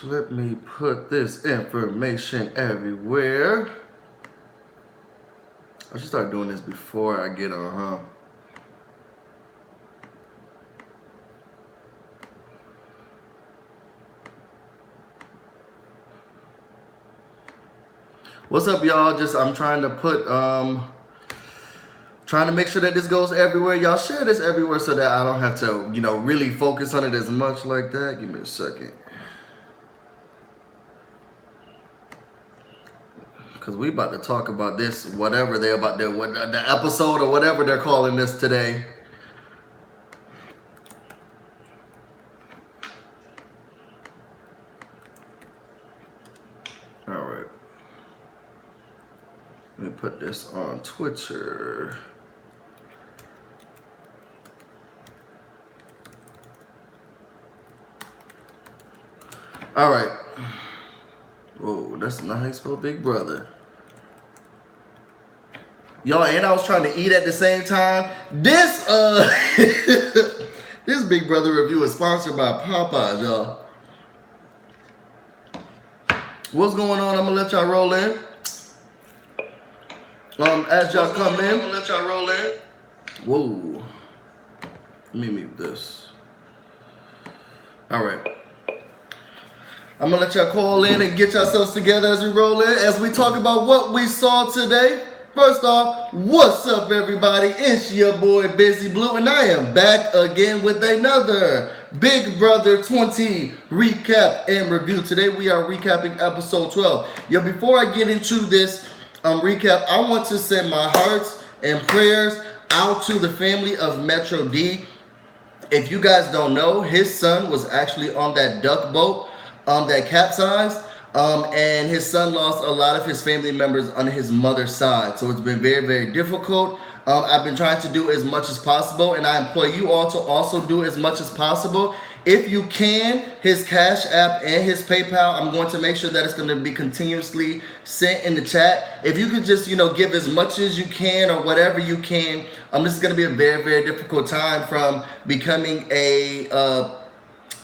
Let me put this information everywhere. I should start doing this before I get on, huh? What's up, y'all? I'm trying to put trying to make sure that this goes everywhere. Y'all share this everywhere so that I don't have to, really focus on it as much like that. Give me a second. Because we about to talk about this, whatever they're about to, the episode or whatever they're calling this today. All right. Let me put this on Twitter. All right. Whoa, that's not how you spell Big Brother. Y'all, and I was trying to eat at the same time. This this Big Brother review is sponsored by Popeyes, y'all. What's going on? I'm gonna let y'all roll in. As y'all come in, I'm gonna let y'all roll in. Whoa. Let me mute this. All right. I'm gonna let y'all call in and get yourselves together as we roll in, as we talk about what we saw today. First off, what's up, everybody? It's your boy BusyBlu, and I am back again with another Big Brother 20 recap and review. Today we are recapping episode 12. Yo, before I get into this recap, I want to send my hearts and prayers out to the family of Metro D. If you guys don't know, his son was actually on that duck boat that capsized. And his son lost a lot of his family members on his mother's side. So it's been very, very difficult. I've been trying to do as much as possible, and I implore you all to also do as much as possible. If you can, his Cash App and his PayPal, I'm going to make sure that it's going to be continuously sent in the chat. If you could just, give as much as you can or whatever you can. This is going to be a very, very difficult time from becoming a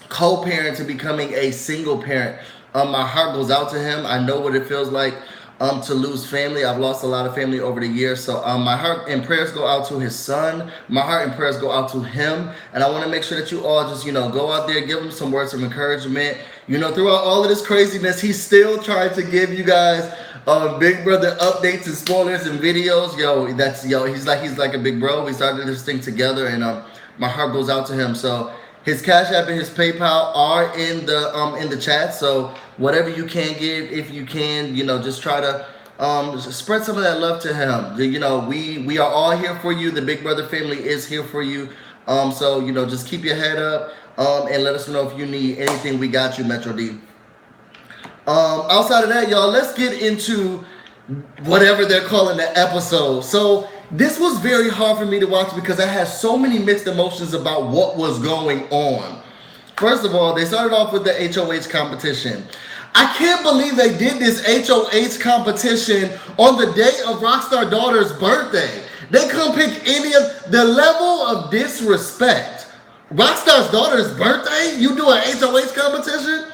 co-parent to becoming a single parent. My heart goes out to him. I know what it feels like to lose family. I've lost a lot of family over the years. So my heart and prayers go out to his son. My heart and prayers go out to him. And I want to make sure that you all just, go out there, give him some words of encouragement. Throughout all of this craziness, he's still trying to give you guys Big Brother updates and spoilers and videos. He's like a big bro. We started this thing together, and my heart goes out to him. So his Cash App and his PayPal are in the chat. So whatever you can give, if you can, just try to spread some of that love to him. We are all here for you. The Big Brother family is here for you. So just keep your head up and let us know if you need anything. We got you, Metro D. Outside of that, y'all, let's get into whatever they're calling the episode. So this was very hard for me to watch because I had so many mixed emotions about what was going on. First of all, they started off with the HOH competition. I can't believe they did this HOH competition on the day of Rockstar Daughter's birthday. They couldn't pick any of the level of disrespect. Rockstar's daughter's birthday? You do an HOH competition?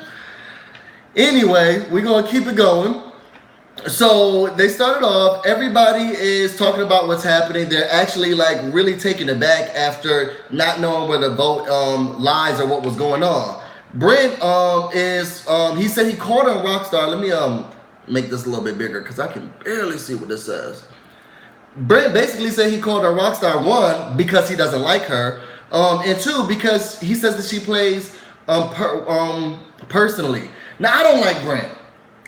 Anyway, we're going to keep it going. So they started off, everybody is talking about what's happening. They're actually really taken aback after not knowing where the vote lies or what was going on. Brent he said he called on Rockstar. Let me make this a little bit bigger because I can barely see what this says. Brent basically said he called on Rockstar, one, because he doesn't like her, and two, because he says that she plays personally. Now, I don't like Brent.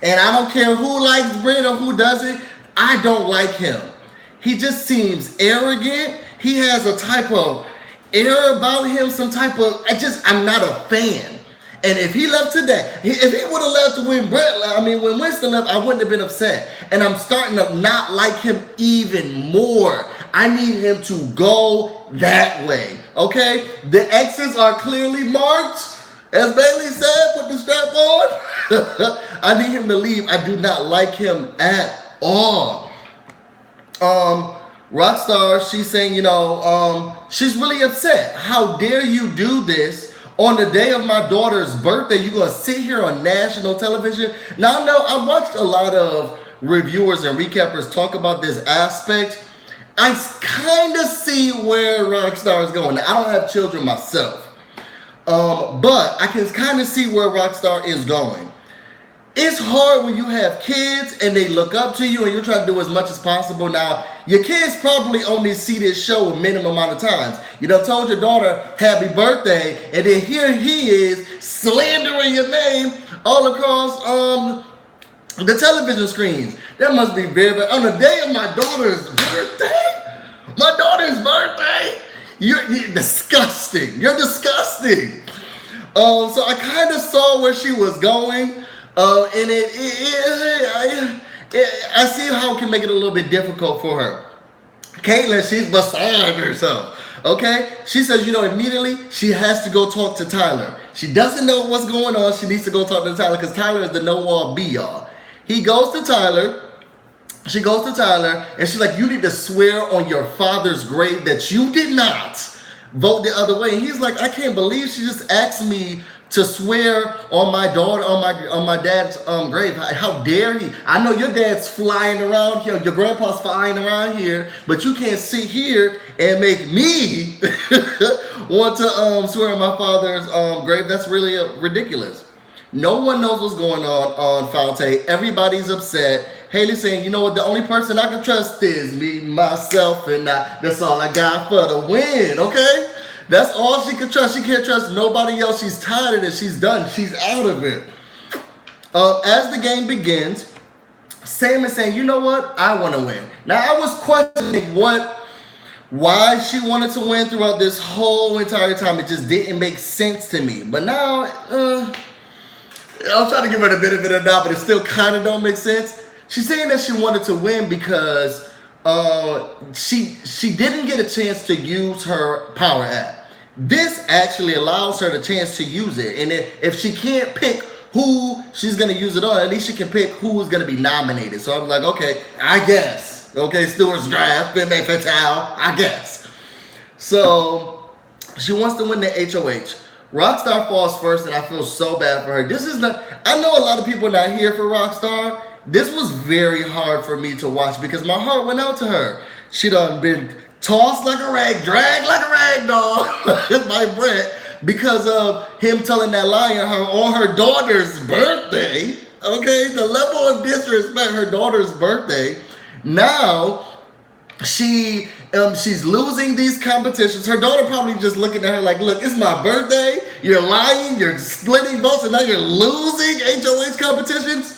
And I don't care who likes Brent or who doesn't. I don't like him. He just seems arrogant. He has a type of air about him, I'm not a fan. And if he left today, if he would have left when when Winston left, I wouldn't have been upset. And I'm starting to not like him even more. I need him to go that way, okay? The X's are clearly marked. As Bailey said, put the strap on. I need him to leave. I do not like him at all. Rockstar, she's saying, she's really upset. How dare you do this On the day of my daughter's birthday, you're going to sit here on national television? Now, I know I watched a lot of reviewers and recappers talk about this aspect. I kind of see where Rockstar is going. Now, I don't have children myself, but I can kind of see where Rockstar is going. It's hard when you have kids and they look up to you and you're trying to do as much as possible. Now, your kids probably only see this show a minimum amount of times. You done told your daughter happy birthday, and then here he is slandering your name all across the television screens. That must be very bad. On the day of my daughter's birthday, you're disgusting. You're disgusting. So I kind of saw where she was going. And I see how it can make it a little bit difficult for her. Caitlyn, she's beside herself. Okay? She says, immediately she has to go talk to Tyler. She doesn't know what's going on. She needs to go talk to Tyler because Tyler is the know-all be-all. He goes to Tyler. She goes to Tyler, and she's like, you need to swear on your father's grave that you did not vote the other way. And he's like, I can't believe she just asked me to swear on my daughter, on my dad's grave. How dare he? I know your dad's flying around here, your grandpa's flying around here, but you can't sit here and make me want to swear on my father's grave. That's really ridiculous. No one knows what's going on Falte. Everybody's upset. Haley's saying, you know what, the only person I can trust is me, myself, and I. That's all I got for the win, okay? That's all she can trust. She can't trust nobody else. She's tired of it. She's done. She's out of it. As the game begins, Sam is saying, you know what? I want to win. Now, I was questioning why she wanted to win throughout this whole entire time. It just didn't make sense to me. But now, I'm trying to give her the benefit of the doubt, but it still kind of don't make sense. She's saying that she wanted to win because she didn't get a chance to use her power app. This actually allows her the chance to use it. And if she can't pick who she's going to use it on, at least she can pick who is going to be nominated. So I'm like, okay, I guess. Okay, Stewart's draft, Femme Fatale, I guess. So she wants to win the HOH. Rockstar falls first, and I feel so bad for her. This is not, I know a lot of people are not here for Rockstar. This was very hard for me to watch because my heart went out to her. She done been tossed like a rag, dragged like a rag doll by Brett because of him telling that lie on her daughter's birthday. Okay, the level of disrespect, her daughter's birthday. Now she's losing these competitions. Her daughter probably just looking at her like, look, it's my birthday. You're lying. You're splitting votes, and now you're losing HOH competitions.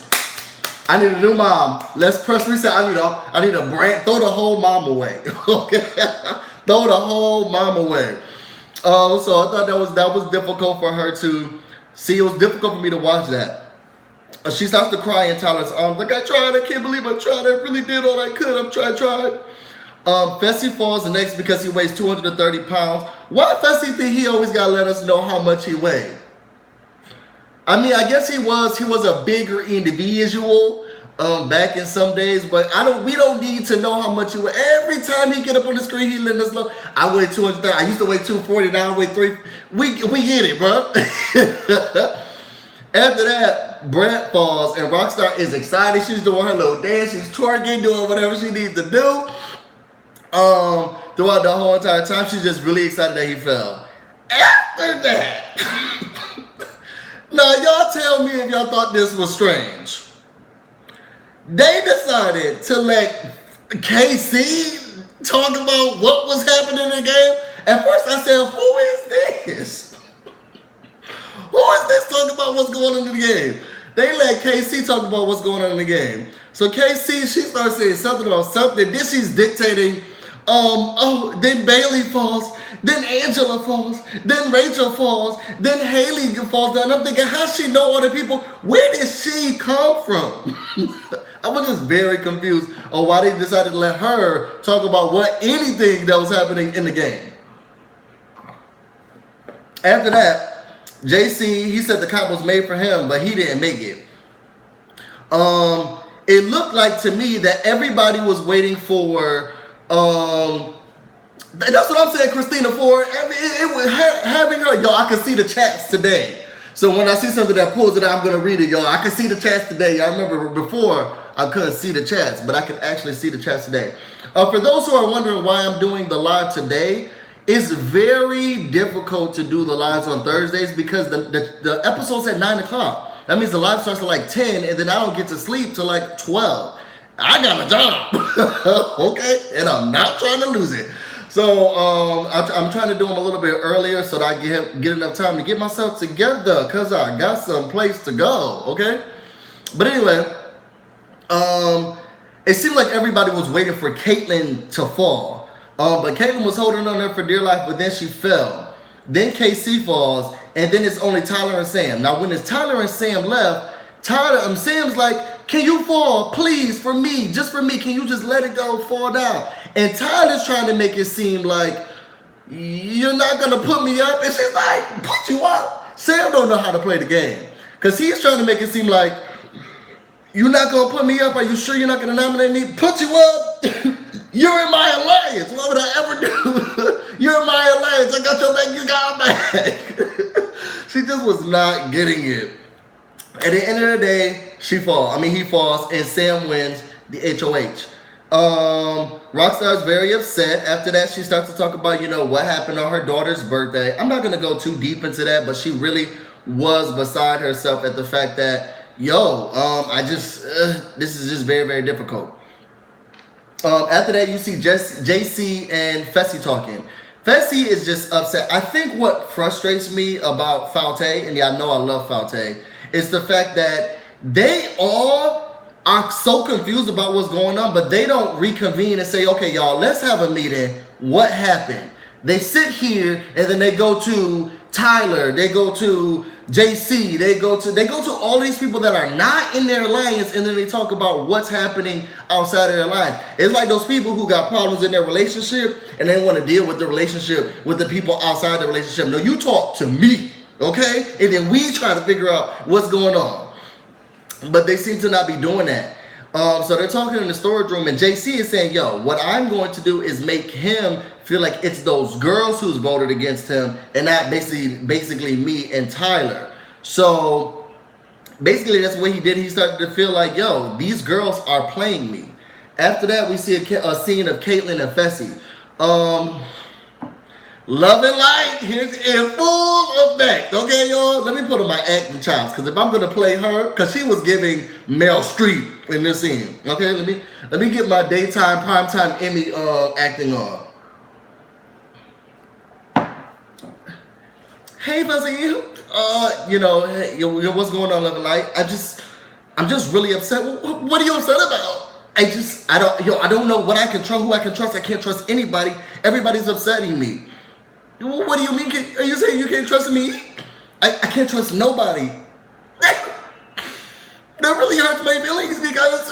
I need a new mom. Let's press reset. I need a brand. Throw the whole mom away. Okay, throw the whole mom away. So I thought that was difficult for her to see. It was difficult for me to watch that. She starts to cry in Tyler's arms. Like, I tried. I can't believe I tried. I really did all I could. I'm tried. Fessy falls the next because he weighs 230 pounds. Why Fessy think he always gotta let us know how much he weighed? I mean, I guess he was a bigger individual back in some days, but we don't need to know how much he weighed. Every time he get up on the screen, he let us know. I weigh 230. I used to weigh 240. Now I weigh 3. We get it, bro. After that, Brett falls and Rockstar is excited. She's doing her little dance. She's twerking, doing whatever she needs to do. Throughout the whole entire time, she's just really excited that he fell. After that, now y'all tell me if y'all thought this was strange. They decided to let KC talk about what was happening in the game. At first I said, who is this? Who is this talking about what's going on in the game? They let KC talk about what's going on in the game. So KC, she starts saying something about something. Then she's dictating, then Bailey falls, then Angela falls, then Rachel falls, then Haley falls down. I'm thinking, how she know all the people? Where did she come from? I was just very confused on why they decided to let her talk about anything that was happening in the game. After that, JC, he said the cop was made for him, but he didn't make it. It looked like to me that everybody was waiting for That's what I'm saying, Christina Ford. I mean, it was having her, y'all. I can see the chats today. So when I see something that pulls it out, I'm gonna read it, y'all. I can see the chats today. I remember before I couldn't see the chats, but I can actually see the chats today. For those who are wondering why I'm doing the live today, it's very difficult to do the lives on Thursdays because the episode's at 9 o'clock. That means the live starts at like 10, and then I don't get to sleep till like 12. I got a job, okay, and I'm not trying to lose it. So I'm trying to do them a little bit earlier so that I get enough time to get myself together because I got some place to go, okay? But anyway, it seemed like everybody was waiting for Caitlyn to fall. But Caitlyn was holding on there for dear life, but then she fell. Then KC falls, and then it's only Tyler and Sam. Now, when it's Tyler and Sam left, Sam's like, can you fall, please, for me, just for me? Can you just let it go, fall down? And Tyler's trying to make it seem like you're not going to put me up. And she's like, put you up. Sam don't know how to play the game because he's trying to make it seem like you're not going to put me up. Are you sure you're not going to nominate me? Put you up. You're in my alliance. What would I ever do? You're in my alliance. I got your back. You got my back. She just was not getting it. At the end of the day, he falls, and Sam wins the HOH. Rockstar's very upset. After that, she starts to talk about, what happened on her daughter's birthday. I'm not going to go too deep into that, but she really was beside herself at the fact that, this is just very, very difficult. After that, you see JC and Fessy talking. Fessy is just upset. I think what frustrates me about Faute, and I know I love Faute, is the fact that they all are so confused about what's going on, but they don't reconvene and say, okay, y'all, let's have a meeting. What happened? They sit here and then they go to Tyler, they go to JC, they go to all these people that are not in their alliance, and then they talk about what's happening outside of their alliance. It's like those people who got problems in their relationship and they want to deal with the relationship with the people outside the relationship. No, you talk to me, okay? And then we try to figure out what's going on. But they seem to not be doing that. So they're talking in the storage room, and JC is saying, what I'm going to do is make him feel like it's those girls who's voted against him and not basically me and Tyler. So basically that's what he did. He started to feel like, these girls are playing me. After that, we see a scene of Caitlyn and Fessy. Love and Light, here's in full effect. Okay, y'all? Let me put on my acting chops, because if I'm going to play her, because she was giving Meryl Streep in this scene. Okay, let me get my daytime, primetime Emmy acting on. Hey, Fuzzy, what's going on, Love and Light? I'm just really upset. What are you upset about? I don't know what I can trust, who I can trust. I can't trust anybody. Everybody's upsetting me. What do you mean? Are you saying you can't trust me? I can't trust nobody. That really hurts my feelings because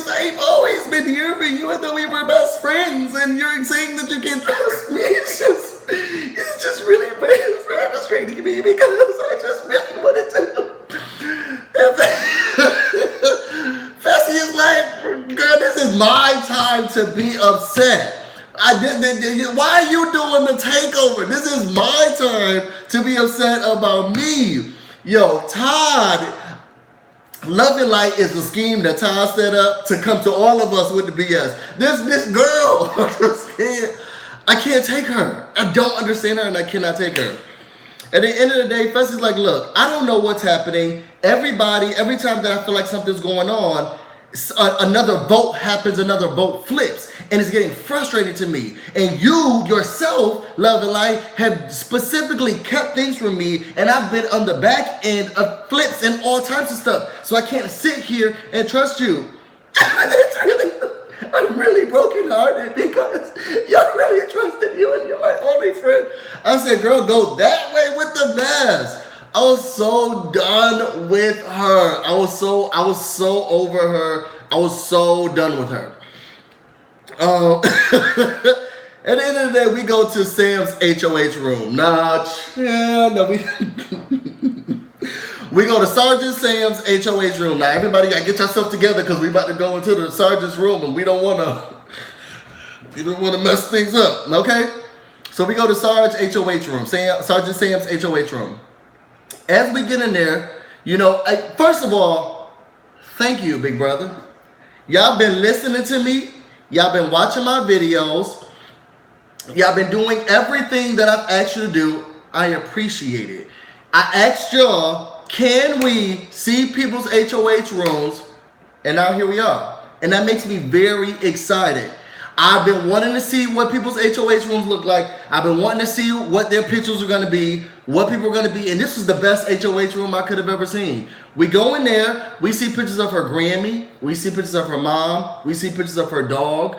I've always been here for you. I thought we were best friends, and you're saying that you can't trust me. It's just really frustrating me because I just really wanted to. Fessy is like, girl, this is my time to be upset. Why are you doing the takeover? This is my time to be upset about me. Todd, Love and Light is the scheme that Todd set up to come to all of us with the BS. This girl, I can't take her. I don't understand her, and I cannot take her. At the end of the day, Fessy's like, look, I don't know what's happening. Every time that I feel like something's going on, another vote happens, another vote flips, and it's getting frustrating to me. And you yourself, Love and Light, have specifically kept things from me, and I've been on the back end of flips and all types of stuff. So I can't sit here and trust you. I'm really brokenhearted because y'all really trusted you, and you're my only friend. I said, girl, go that way with the mess. I was so done with her. I was so over her. I was so done with her. At the end of the day, we go to Sam's HOH room. We go to Sergeant Sam's HOH room. Now, everybody got to get yourself together because we about to go into the sergeant's room, and we don't want to. You don't want to mess things up, okay? So we go to Sarge HOH room, Sergeant Sam's HOH room. As we get in there, first of all, thank you, big brother. Y'all been listening to me. Y'all been watching my videos. Y'all been doing everything that I've asked you to do. I appreciate it. I asked y'all, can we see people's HOH rooms? And now here we are. And that makes me very excited. I've been wanting to see what people's HOH rooms look like. I've been wanting to see what their pictures are going to be, what people are going to be. And this was the best HOH room I could have ever seen. We go in there, we see pictures of her Grammy, we see pictures of her mom, we see pictures of her dog.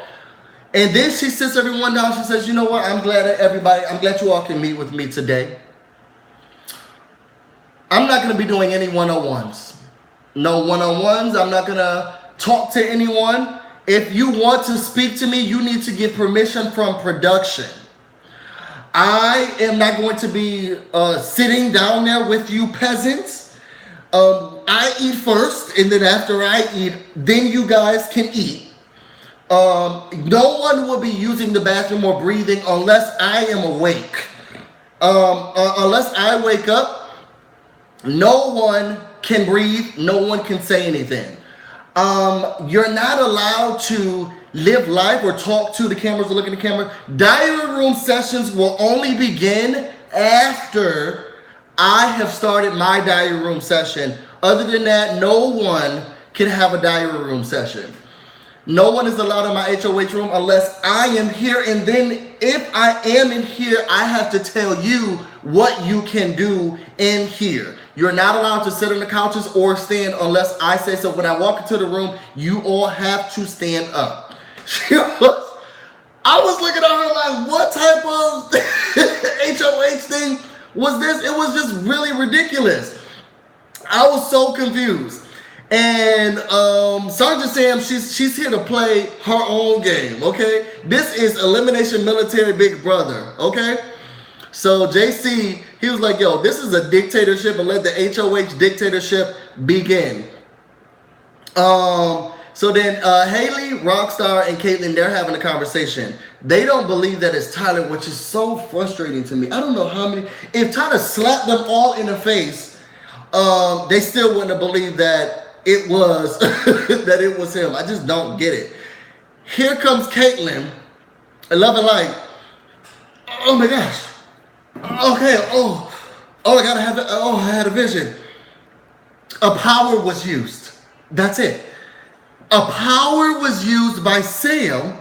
And then she sits everyone down. She says, you know what? I'm glad you all can meet with me today. I'm not going to be doing any one-on-ones. No one-on-ones. I'm not going to talk to anyone. If you want to speak to me, you need to get permission from production. I am not going to be sitting down there with you peasants. I eat first, and then after I eat, then you guys can eat. No one will be using the bathroom or breathing unless I am awake. Unless I wake up, no one can breathe, no one can say anything. You're not allowed to live life or talk to the cameras or look at the camera. Diary room sessions will only begin after I have started my diary room session. Other than that, no one can have a diary room session. No one is allowed in my HOH room unless I am here. And then if I am in here, I have to tell you what you can do in here. You're not allowed to sit on the couches or stand unless I say so. When I walk into the room, you all have to stand up. I was looking at her like, what type of HOH thing was this? It was just really ridiculous. I was so confused. And Sergeant Sam, she's here to play her own game, okay? This is Elimination Military Big Brother, okay? So JC, he was like, yo, this is a dictatorship, and let the HOH dictatorship begin. So then Haley, Rockstar, and Caitlyn, they're having a conversation. They don't believe that it's Tyler, which is so frustrating to me. I don't know how many, if Tyler slapped them all in the face, they still wouldn't have believed that it was that it was him. I just don't get it. Here comes Caitlyn, 11 like, oh my gosh. Okay, oh I gotta have it. Oh, I had a vision. A power was used. That's it. A power was used by Sam,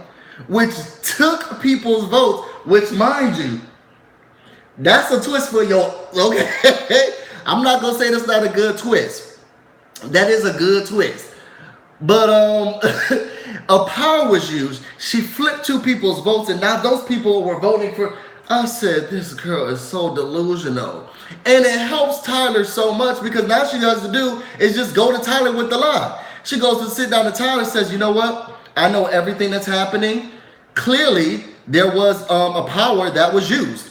which took people's votes, which, mind you, that's a twist for your, okay? I'm not gonna say that's not a good twist. That is a good twist. But a power was used. She flipped two people's votes, and now those people were voting for. I said, this girl is so delusional. And it helps Tyler so much because now she has to do is just go to Tyler with the lie. She goes to sit down to Tyler and says, you know what? I know everything that's happening. Clearly, there was a power that was used.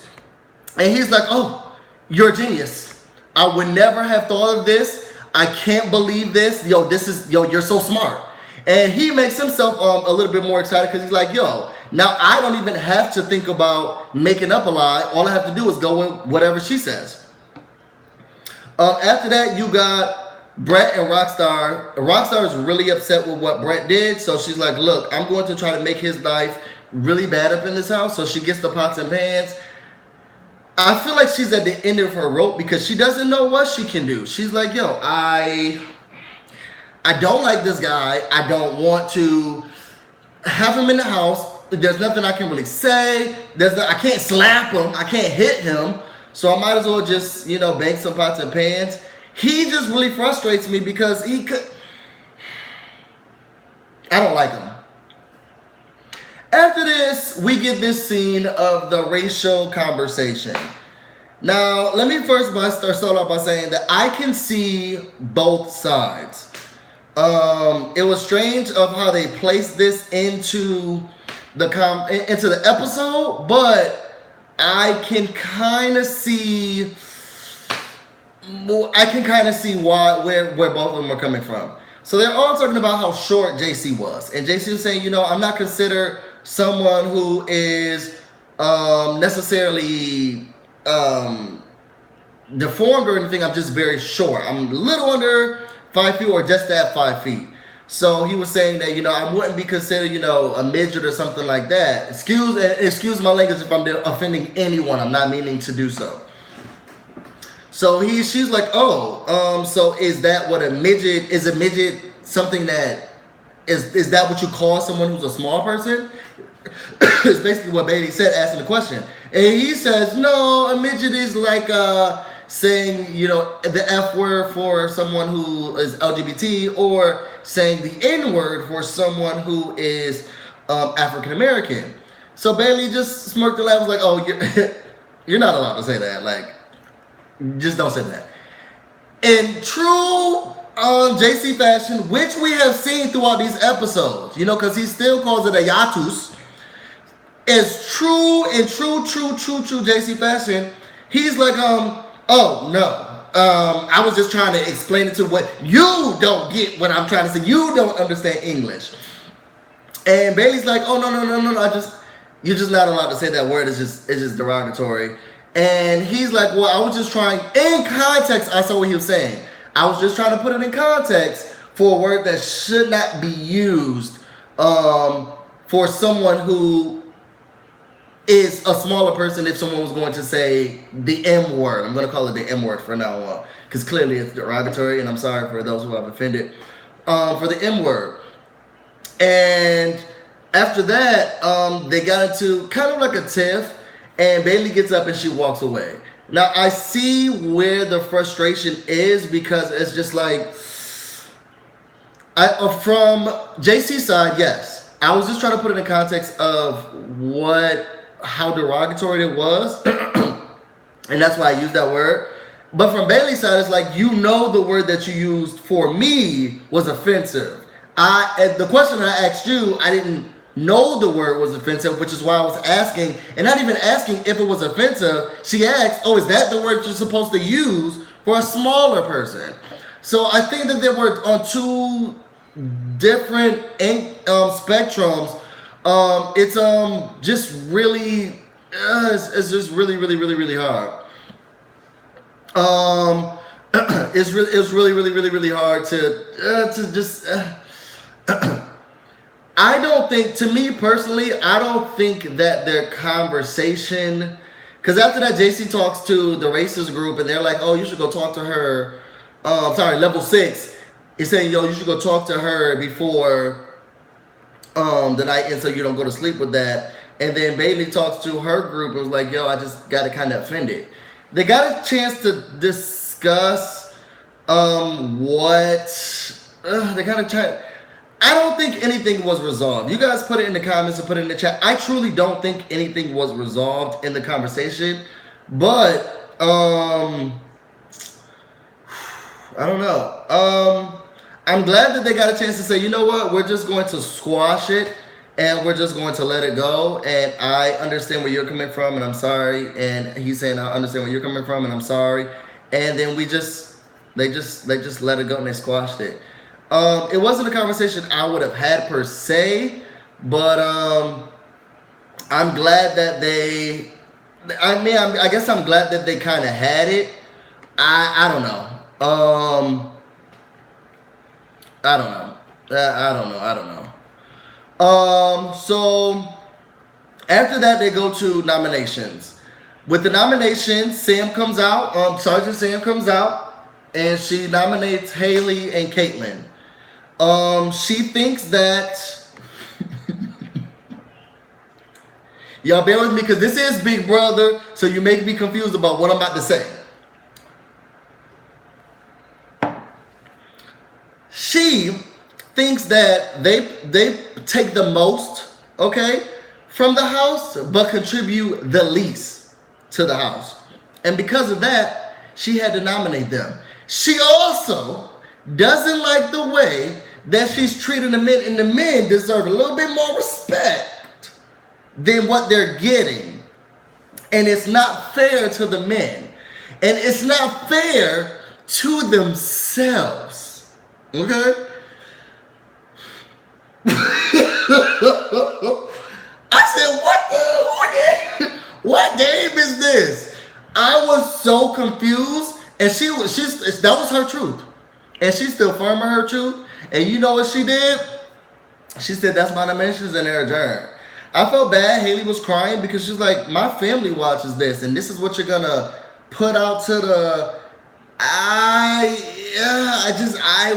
And he's like, oh, you're a genius. I would never have thought of this. I can't believe this. Yo, you're so smart. And he makes himself a little bit more excited because he's like, yo, now I don't even have to think about making up a lie. All I have to do is go in whatever she says. After that, you got Brett and Rockstar. Rockstar is really upset with what Brett did. So she's like, look, I'm going to try to make his life really bad up in this house. So she gets the pots and pans. I feel like she's at the end of her rope because she doesn't know what she can do. She's like, yo, I don't like this guy. I don't want to have him in the house. There's nothing I can really say. I can't slap him. I can't hit him. So I might as well just, bake some pots and pans. He just really frustrates me because I don't like him. After this, we get this scene of the racial conversation. Now, let me first start off by saying that I can see both sides. It was strange of how they placed this into the episode, but I can kind of see where both of them are coming from. So they're all talking about how short JC was, and JC was saying, I'm not considered someone who is necessarily deformed or anything. I'm just very short. I'm a little under 5 feet or just at 5 feet. So he was saying that, I wouldn't be considered, a midget or something like that. Excuse my language if I'm offending anyone. I'm not meaning to do so. So she's like, so is that what a midget is? A midget something that is that what you call someone who's a small person? Is basically what Bailey said, asking the question. And he says, no, a midget is like saying, the F word for someone who is LGBT, or saying the N word for someone who is African American. So Bailey just smirked and laughed, was like, oh, you're not allowed to say that. Like, just don't say that. In true JC fashion, which we have seen throughout these episodes, because he still calls it a yatus. Is true JC fashion. He's like, oh no. I was just trying to explain it to what you don't get what I'm trying to say. You don't understand English. And Bailey's like, oh no. You're just not allowed to say that word. It's just derogatory. And he's like, well, I was just trying, in context, I saw what he was saying. I was just trying to put it in context for a word that should not be used for someone who is a smaller person. If someone was going to say the M word, I'm going to call it the M word from now on, because clearly it's derogatory, and I'm sorry for those who I've offended for the M word. And after that, they got into kind of like a tiff, and Bailey gets up and she walks away. Now, I see where the frustration is, because it's just like, from JC's side, yes. I was just trying to put it in context of how derogatory it was, and that's why I used that word. But from Bailey's side, it's like, the word that you used for me was offensive. The question I asked you, I didn't know the word was offensive, which is why I was asking, and not even asking if it was offensive. She asked, oh, is that the word you're supposed to use for a smaller person? So I think that they were on two different spectrums. It's just really, it's just really hard. It's really hard to just. I don't think, to me personally, I don't think that their conversation, because after that, JC talks to the racist group, and they're like, oh, you should go talk to her. Level 6 is saying, yo, you should go talk to her before the night ends so you don't go to sleep with that. And then Bailey talks to her group and was like, yo, I just got kind of offended. They got a chance to discuss they kind of tried. I don't think anything was resolved. You guys put it in the comments and put it in the chat. I truly don't think anything was resolved in the conversation. But, I don't know. I'm glad that they got a chance to say, you know what, we're just going to squash it and we're just going to let it go. And I understand where you're coming from and I'm sorry. And he's saying, I understand where you're coming from and I'm sorry. And then they just let it go and they squashed it. It wasn't a conversation I would have had per se, but I'm glad that I guess I'm glad that they kind of had it. I don't know. I don't know. So after that, they go to nominations. With the nominations, Sergeant Sam comes out, and she nominates Haley and Caitlyn. She thinks that y'all bear with me because this is Big Brother, so you may be confused about what I'm about to say. She thinks that they take the most, from the house, but contribute the least to the house. And because of that, she had to nominate them. She also doesn't like the way that she's treating the men, and the men deserve a little bit more respect than what they're getting. And it's not fair to the men. And it's not fair to themselves. Okay? What game is this? I was so confused, and that was her truth, and she's still firm in her truth. And you know what she did? She said that's my dimensions and they're adjourned. I felt bad. Haley was crying because she's like, my family watches this, and this is what you're gonna put out to the. I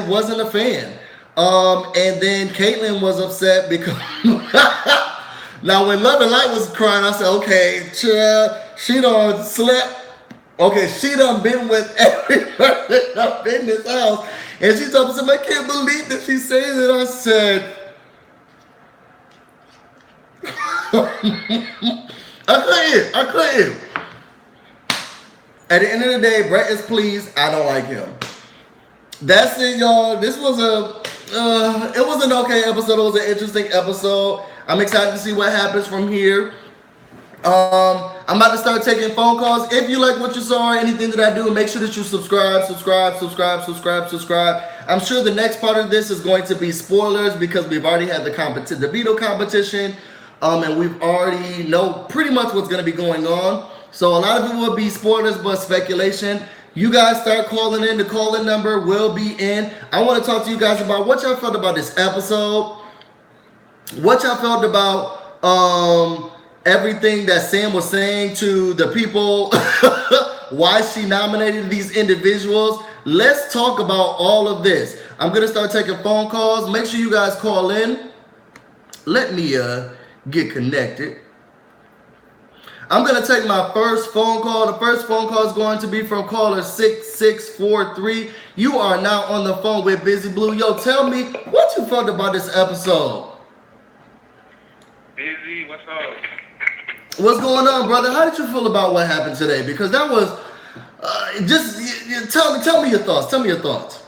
wasn't a fan. And then Caitlyn was upset because now when Love and Light was crying, I said, okay, she done slept. Okay, she done been with everybody up in this house, and she told me, I can't believe that she says it. I said. I couldn't. At the end of the day, Brett is pleased. I don't like him. That's it, y'all. This was it was an okay episode. It was an interesting episode. I'm excited to see what happens from here. I'm about to start taking phone calls. If you like what you saw or anything that I do, make sure that you subscribe. I'm sure the next part of this is going to be spoilers because we've already had the veto competition. And we've already know pretty much what's going to be going on. So a lot of it will be spoilers, but speculation. You guys start calling in. The call-in number will be in. I want to talk to you guys about what y'all felt about this episode. What y'all felt about everything that Sam was saying to the people. Why she nominated these individuals. Let's talk about all of this. I'm going to start taking phone calls. Make sure you guys call in. Let me get connected. I'm going to take my first phone call. The first phone call is going to be from caller 6643. You are now on the phone with BusyBlu. Yo, tell me what you felt about this episode. Busy, what's up? What's going on, brother? How did you feel about what happened today? Because that was tell me your thoughts. Tell me your thoughts.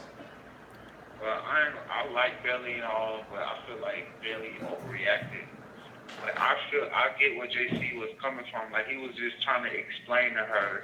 Well, I like Bailey and all, but I feel like Bailey overreacted. Like I get where JC was coming from. Like he was just trying to explain to her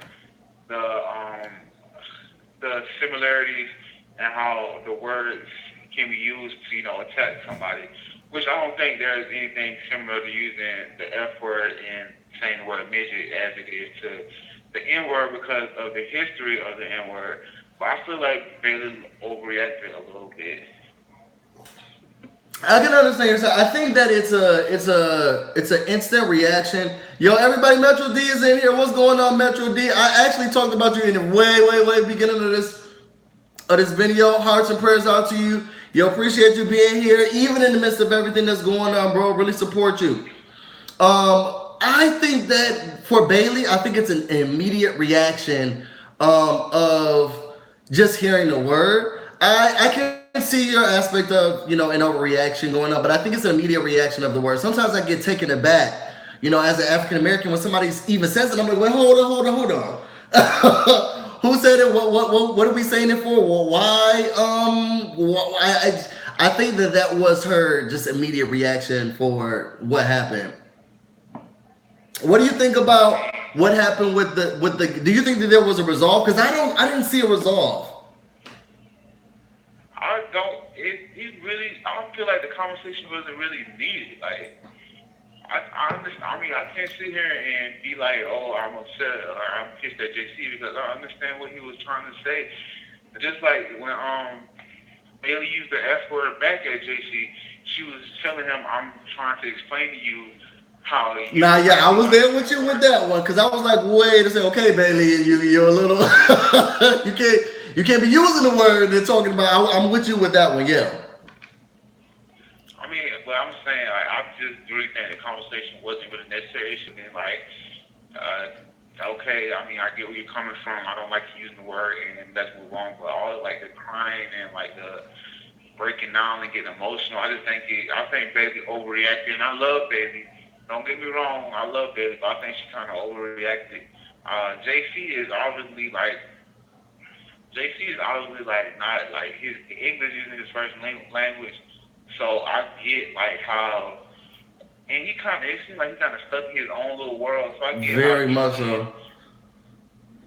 the similarities and how the words can be used to, attack somebody. Which I don't think there's anything similar to using the F word and saying the word midget as it is to the N word because of the history of the N word. But I feel like Bailey overreacted a little bit. I can understand. So I think that it's an instant reaction. Yo, everybody, Metro D is in here. What's going on, Metro D? I actually talked about you in the way beginning of this video. Hearts and prayers out to you. Yo, appreciate you being here, even in the midst of everything that's going on, bro. Really support you. I think that for Bailey, I think it's an immediate reaction of just hearing the word. I can see your aspect of, an overreaction going on, but I think it's an immediate reaction of the word. Sometimes I get taken aback, as an African American when somebody even says it. I'm like, well, hold on. Who said it? What are we saying it for? Well, why? I think that was her just immediate reaction for what happened. What do you think about what happened with the? Do you think that there was a resolve? Because I didn't see a resolve. I don't. I don't feel like the conversation wasn't really needed. Like, I understand. I mean, I can't sit here and be like, oh, I'm upset or I'm pissed at JC because I understand what he was trying to say. Just like when Bailey used the F word back at JC, she was telling him, I'm trying to explain to you how. I was there with you with that one because I was like, wait a second, okay, Bailey, you're a little, you can't be using the word they're talking about. I'm with you with that one, yeah. I mean, but I'm saying, like, I just really think the conversation wasn't really necessary. It should have been like, okay, I mean, I get where you're coming from. I don't like using the word, and let's move on. But all like the crying and like the breaking down and getting emotional, I think Bailey overreacted, and I love Bailey. Don't get me wrong, I love Bailey, but I think she kind of overreacted. JC is obviously not like his English isn't his first language, so I get like how, and he it seems like he kind of stuck in his own little world. So I get very much so.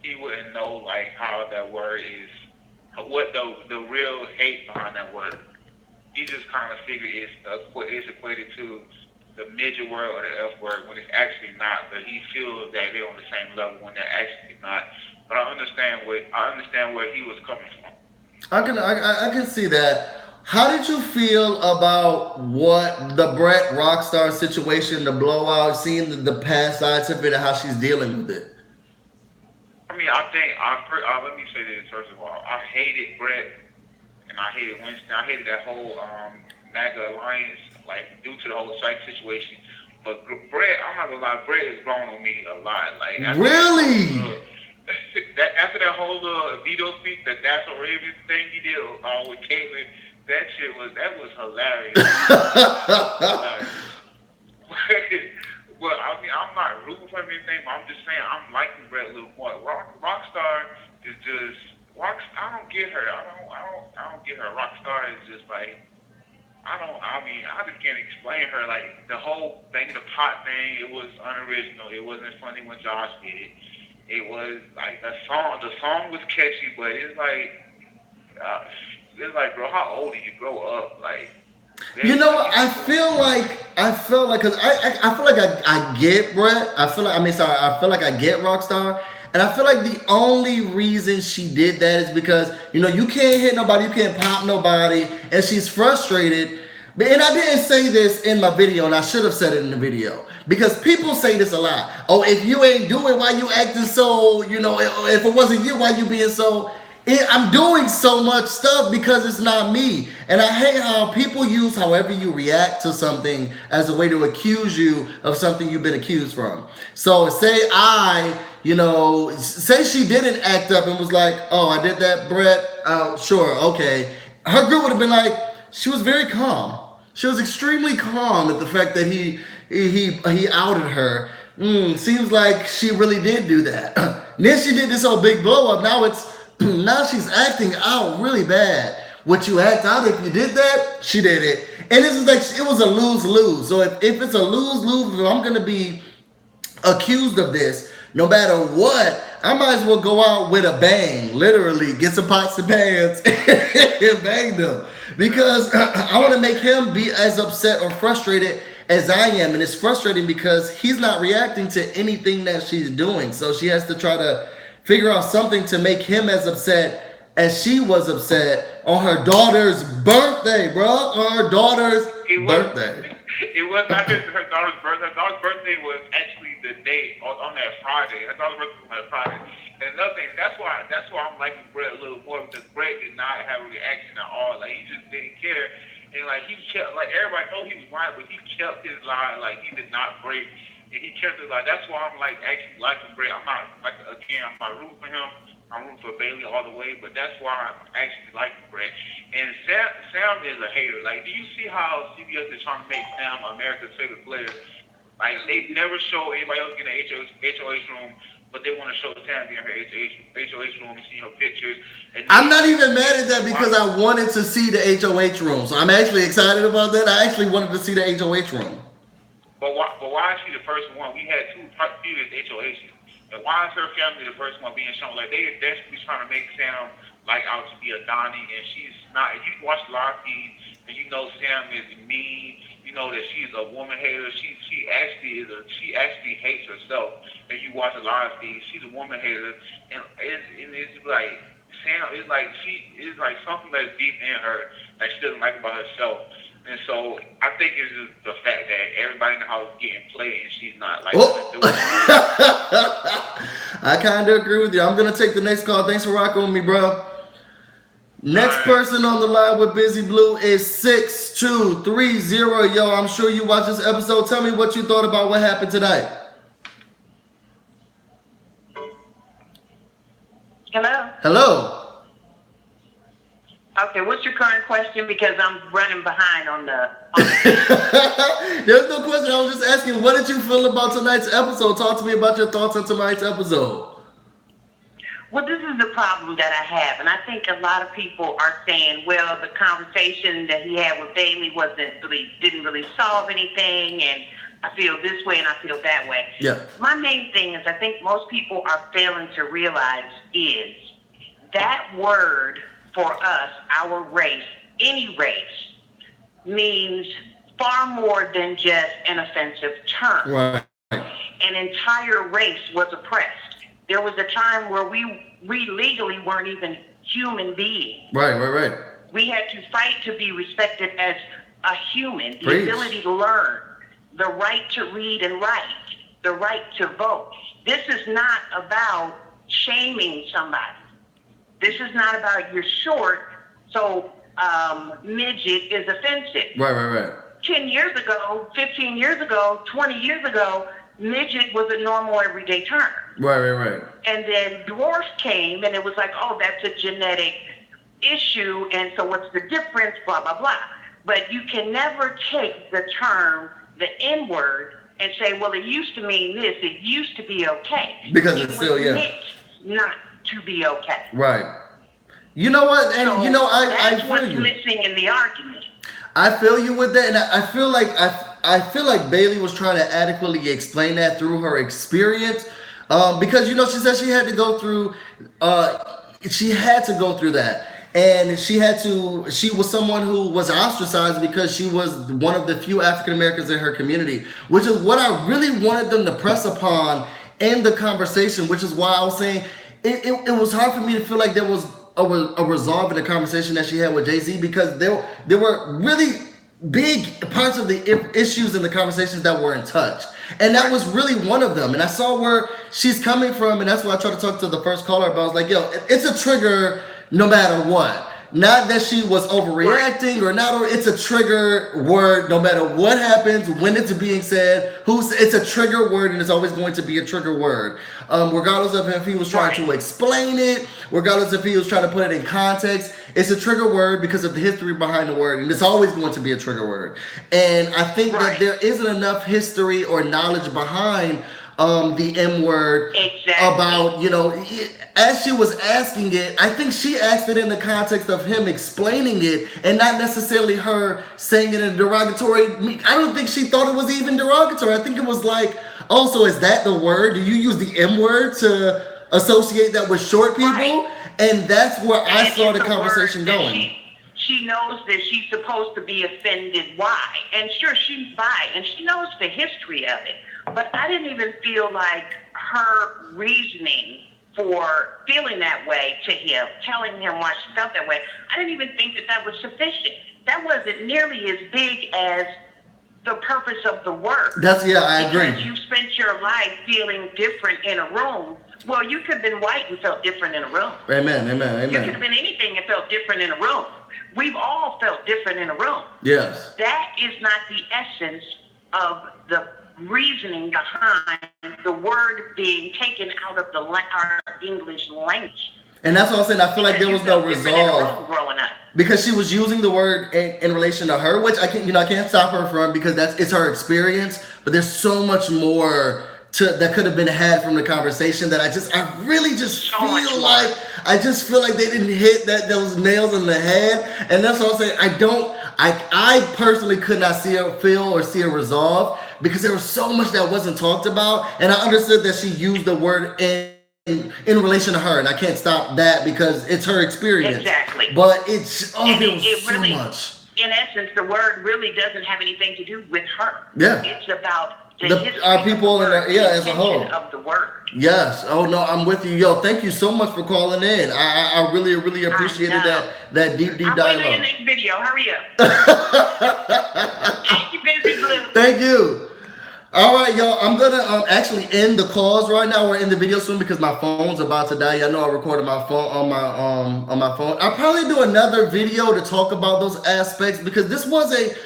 He wouldn't know like how that word is, what the real hate behind that word. He just kind of figured it's equated to the midget word or the F word when it's actually not, but he feels that they're on the same level when they're actually not. But I understand where he was coming from. I can see that. How did you feel about what the Brett Rockstar situation, the blowout, seeing the past sides of it and how she's dealing with it? I mean, let me say this first of all. I hated Brett and I hated Winston. I hated that whole MAGA alliance, like due to the whole strike situation. But Brett, I'm not gonna lie, Brett has grown on me a lot. Like Really? after that whole veto speech, that that's a Ravens thing he did with Caitlyn, that was hilarious. Hilarious. Well, I mean, I'm not rooting for him or anything, but I'm just saying I'm liking Brett a little more. Rockstar is just I don't get her. I don't get her. Rockstar is just like I mean, I just can't explain her. Like the whole thing, the pot thing, it was unoriginal. It wasn't funny when Josh did it. It was like the song. The song was catchy, but it's like, bro, how old do you grow up? Like, You know what? I feel like, cause I feel like I get Brett. I feel like I get Rockstar. And I feel like the only reason she did that is because, you can't hit nobody, you can't pop nobody, and she's frustrated. And I didn't say this in my video, and I should have said it in the video. Because people say this a lot. Oh, if you ain't doing, why you acting so, if it wasn't you, why you being so. I'm doing so much stuff because it's not me. And I hate how people use however you react to something as a way to accuse you of something you've been accused from. So say she didn't act up and was like, oh, I did that, Brett. Sure, okay. Her group would have been like, she was very calm. She was extremely calm at the fact that he outed her. Seems like she really did do that. Then she did this whole big blow up. Now she's acting out really bad. Would you act out if you did that? She did it. And this is like, it was a lose-lose. So if it's a lose-lose, I'm going to be accused of this, no matter what, I might as well go out with a bang. Literally, get some pots and pans and bang them. Because I want to make him be as upset or frustrated as I am. And it's frustrating because he's not reacting to anything that she's doing. So she has to try to figure out something to make him as upset as she was upset on her daughter's birthday, bro. On her daughter's birthday. It was not just her daughter's birthday. Her daughter's birthday was actually the day on that Friday. Her daughter's birthday was on that Friday. And another thing, that's why I'm liking Brett a little more, because Brett did not have a reaction at all. Like, he just didn't care. And like, he kept, like, everybody know he was lying, but he kept his lie. Like, he did not break. And he kept his lie. That's why I'm like actually liking Brett. I'm not I'm not rooting for him. I'm rooting for Bailey all the way, but that's why I'm actually liking Brett. And Sam is a hater. Like, do you see how CBS is trying to make Sam America's favorite player? Like, they never show anybody else get in the HOH room, but they want to show Sam in her HOH room and see her pictures. And I'm not even mad at that because I wanted to see the HOH room. So I'm actually excited about that. I actually wanted to see the HOH room. But why is she the first one? We had two previous HOHs. And why is her family the first one being shown? Like, they are desperately trying to make Sam like out to be a Donnie, and she's not. If you watch the live feed, and you know Sam is mean, you know that she's a woman hater. She actually hates herself. If you watch the live feed, she's a woman hater, and it's like Sam is like something that's deep in her that she doesn't like about herself. And so I think it's just the fact that everybody in the house is getting played and she's not like. I kind of agree with you. I'm gonna take the next call. Thanks for rocking with me, bro. Next person on the line with BusyBlu is 6230. Yo, I'm sure you watched this episode. Tell me what you thought about what happened tonight. Hello. Hello. Okay, what's your current question? Because I'm running behind on the. There's no question. I was just asking, what did you feel about tonight's episode? Talk to me about your thoughts on tonight's episode. Well, this is the problem that I have, and I think a lot of people are saying, well, the conversation that he had with Bailey didn't really solve anything, and I feel this way and I feel that way. Yeah. My main thing is I think most people are failing to realize is that word for us, our race, any race, means far more than just an offensive term. Right. An entire race was oppressed. There was a time where we legally weren't even human beings. Right. We had to fight to be respected as a human. The Preach. ability to learn, the right to read and write, the right to vote. This is not about shaming somebody. This is not about you're short, so midget is offensive. Right. 10 years ago, 15 years ago, 20 years ago, midget was a normal everyday term. Right. And then dwarf came, and it was like, oh, that's a genetic issue, and so what's the difference, blah, blah, blah. But you can never take the term, the N-word, and say, well, it used to mean this, it used to be okay. Because it's still, yeah. Meant not to be okay. Right. You know what? And So you know, I that's feel what's you. missing in the argument. I feel you with that, and I feel like Bailey was trying to adequately explain that through her experience, because you know she said she had to go through that, and she was someone who was ostracized because she was one of the few African Americans in her community, which is what I really wanted them to press upon in the conversation, which is why I was saying it was hard for me to feel like there was a resolve in the conversation that she had with Jay-Z, because there were really big parts of the issues in the conversations that weren't touched, and that was really one of them. And I saw where she's coming from, and that's why I tried to talk to the first caller about. I was like, yo, it's a trigger no matter what. Not that she was overreacting or not, or it's a trigger word no matter what happens, when it's being said, it's a trigger word, and it's always going to be a trigger word. Regardless of if he was trying to explain it, regardless if he was trying to put it in context, it's a trigger word because of the history behind the word, and it's always going to be a trigger word. And I think that there isn't enough history or knowledge behind the M word. Exactly. About, you know, as she was asking it, I think she asked it in the context of him explaining it, and not necessarily her saying it in derogatory. I don't think she thought it was even derogatory. I think it was like, oh, so is that the word? Do you use the M word to associate that with short people? Right. And that's where I saw the it's a conversation word that going. She knows that she's supposed to be offended. Why? And sure, she's bi, and she knows the history of it. But I didn't even feel like her reasoning for feeling that way to him, telling him why she felt that way, I didn't even think that was sufficient. That wasn't nearly as big as the purpose of the word. I agree. Because you spent your life feeling different in a room. Well, you could have been white and felt different in a room. Amen. You could have been anything and felt different in a room. We've all felt different in a room. Yes. That is not the essence of the reasoning behind the word being taken out of our English language. And that's what I'm saying. I feel like there was no resolve growing up, because she was using the word in relation to her, which I can't stop her from, because it's her experience. But there's so much more that could have been had from the conversation that I really just feel like they didn't hit those nails in the head. And that's what I'm saying. I personally could not see a resolve, because there was so much that wasn't talked about, and I understood that she used the word in relation to her, and I can't stop that because it's her experience. Exactly. But there was so really, much. In essence, the word really doesn't have anything to do with her. Yeah. It's about our people as a whole. Of the word. Yes. Oh no, I'm with you. Yo, thank you so much for calling in. I really appreciated that deep dialogue. I'm waiting for your next video. Hurry up. Thank you, BusyBlu. Thank you. All right, y'all. I'm gonna actually end the calls right now. We're in the video soon because my phone's about to die. Y'all know I recorded my phone on my phone. I'll probably do another video to talk about those aspects, because this was this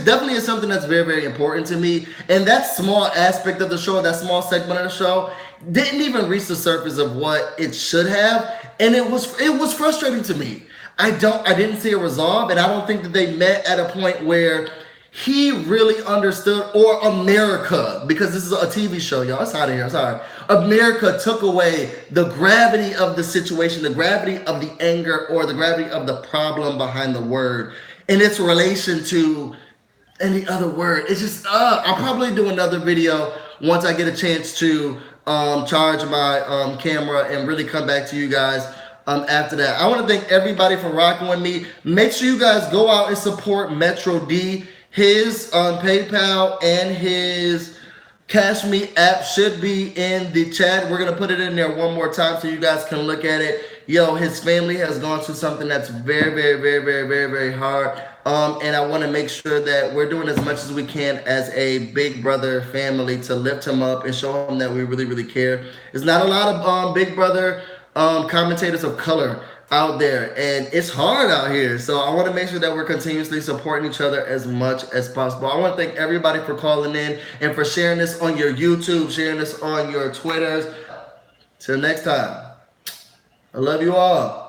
definitely is something that's very, very important to me. And that small aspect of the show, that small segment of the show, didn't even reach the surface of what it should have, and it was frustrating to me. I didn't see a resolve, and I don't think that they met at a point where he really understood, or America, because this is a TV show, y'all. It's out of here. I'm sorry. America took away the gravity of the situation, the gravity of the anger, or the gravity of the problem behind the word in its relation to any other word. It's just, I'll probably do another video once I get a chance to charge my camera and really come back to you guys. after that. I want to thank everybody for rocking with me. Make sure you guys go out and support Metro D. His PayPal and his Cash Me app should be in the chat. We're going to put it in there one more time so you guys can look at it. Yo, his family has gone through something that's very, very, very, very, very, very hard. And I want to make sure that we're doing as much as we can as a big brother family to lift him up and show him that we really, really care. There's not a lot of big brother commentators of color out there, and it's hard out here, so I want to make sure that we're continuously supporting each other as much as possible. I want to thank everybody for calling in and for sharing this on your YouTube, sharing this on your Twitters. Till next time, I love you all.